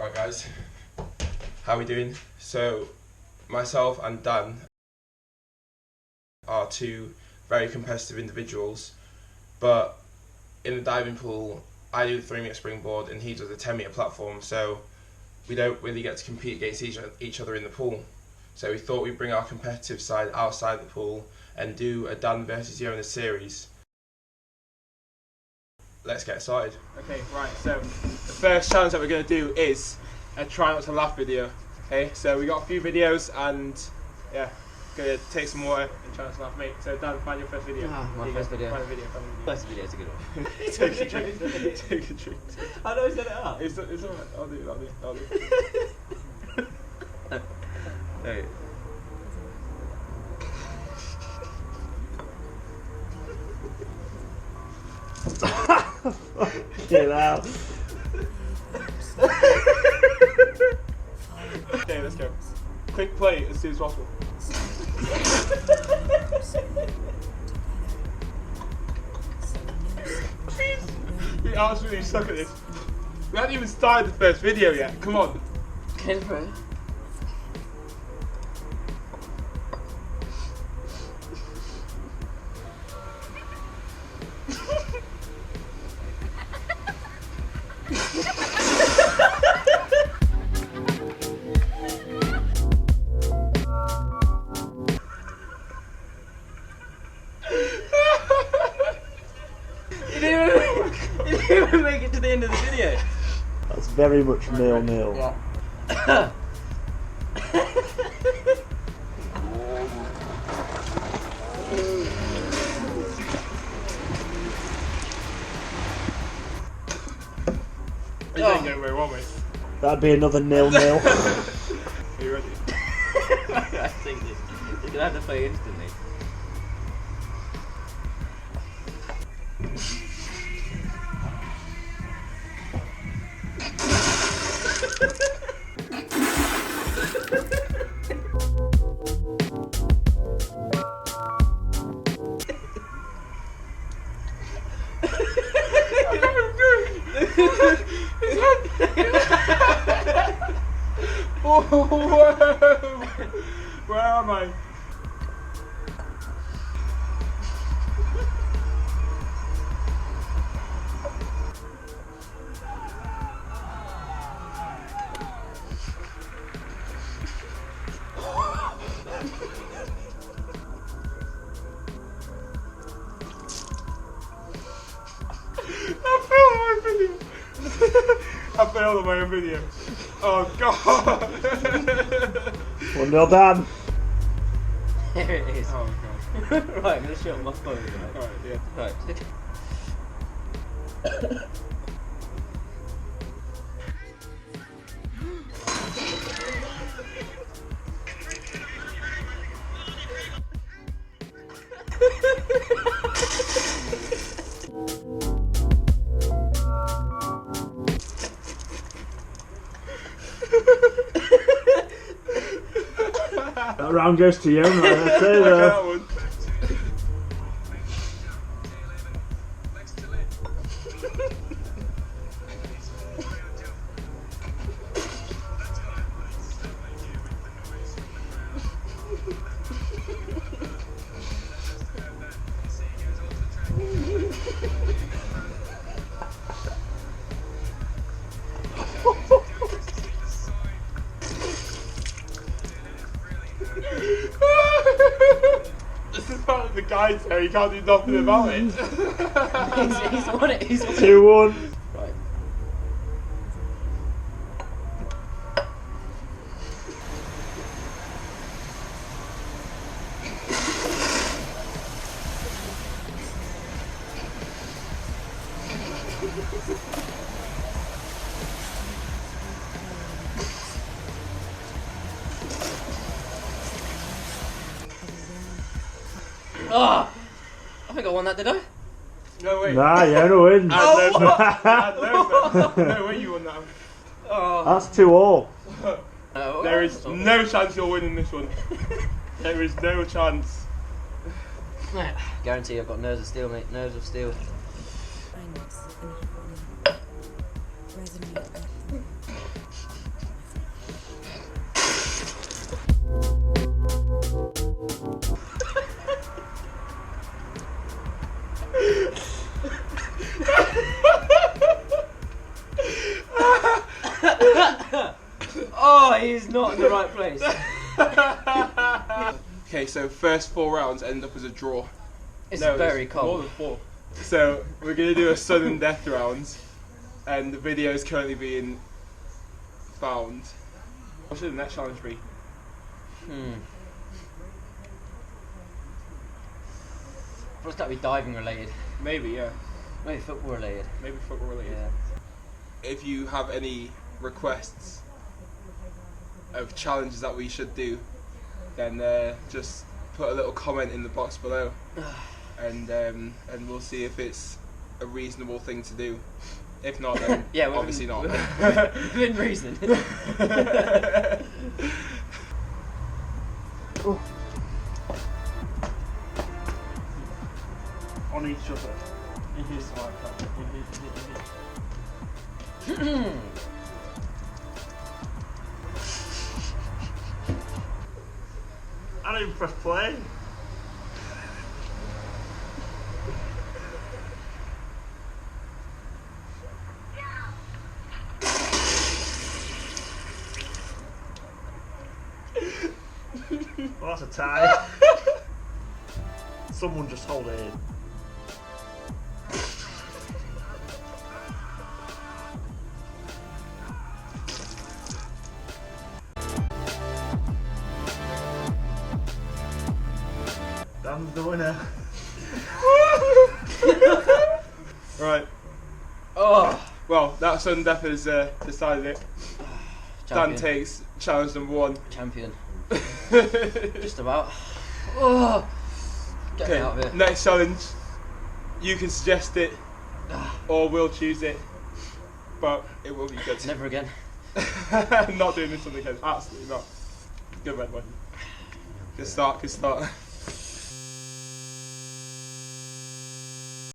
Alright guys, how are we doing? So, myself and Dan are two very competitive individuals, but in the diving pool, I do the 3-metre springboard and he does the 10-metre platform, so we don't really get to compete against each other in the pool. So we thought we'd bring our competitive side outside the pool and do a Dan versus Yona series. Let's get started. Okay, right, so the first challenge that we're going to do is a try not to laugh video. Okay, so we got a few videos and yeah, going to take some water and try not to laugh, mate. So Dan, find your first video. My first video. Find a video. First video is a good one. Take a drink. Take a drink. I know he set it up. It's alright, I'll do it. Hey. Get out. Okay, let's go. Quick play as soon as possible. We absolutely suck at this. We haven't even started the first video yet. Come on. Okay, bro. You didn't even make it to the end of the video. That's very much nil-nil. Yeah. This ain't going very well, mate. That'd be another nil-nil. Are you ready? I think you're gonna have to play instantly. Oh, whoa. Where am I? I failed on my own video. Oh god! 1-0 Dan. There it is. Oh god. Right, I'm gonna shut my phone. Alright, yeah. Right. That round goes to Yona. I'd say Look at though. that one. This is part of the guide here, you can't do nothing about it. He's won it. He's won it. 2-1. Right. Oh, I think I won that, did I? No way. Nah, Yona wins. No way you won that one. Oh. That's 2-all. There is no chance you're winning this one. There is no chance. Guarantee I've got nerves of steel, mate. Nerves of steel. is not in the right place. Okay, so first 4 rounds end up as a draw. It's No, very it's more cold. than 4. So we're gonna do a sudden death round, and the video is currently being found. What should the next challenge be? What's that be diving related? Maybe, yeah. Maybe football related. Maybe football related. Yeah. If you have any requests of challenges that we should do, then just put a little comment in the box below, and we'll see if it's a reasonable thing to do. If not, then Yeah, obviously not. Within reason. On each other. I didn't press play. Well, that's a tie. Someone just hold it in. Dan's the winner. Right. Oh, Well, that sudden death has decided it. Dan champion. takes challenge number 1. Champion. Just about. Oh, get me out of here. Next challenge. You can suggest it, or we'll choose it, but it will be good. Never again. Not doing this on the again. Absolutely not. Good red one. Good start.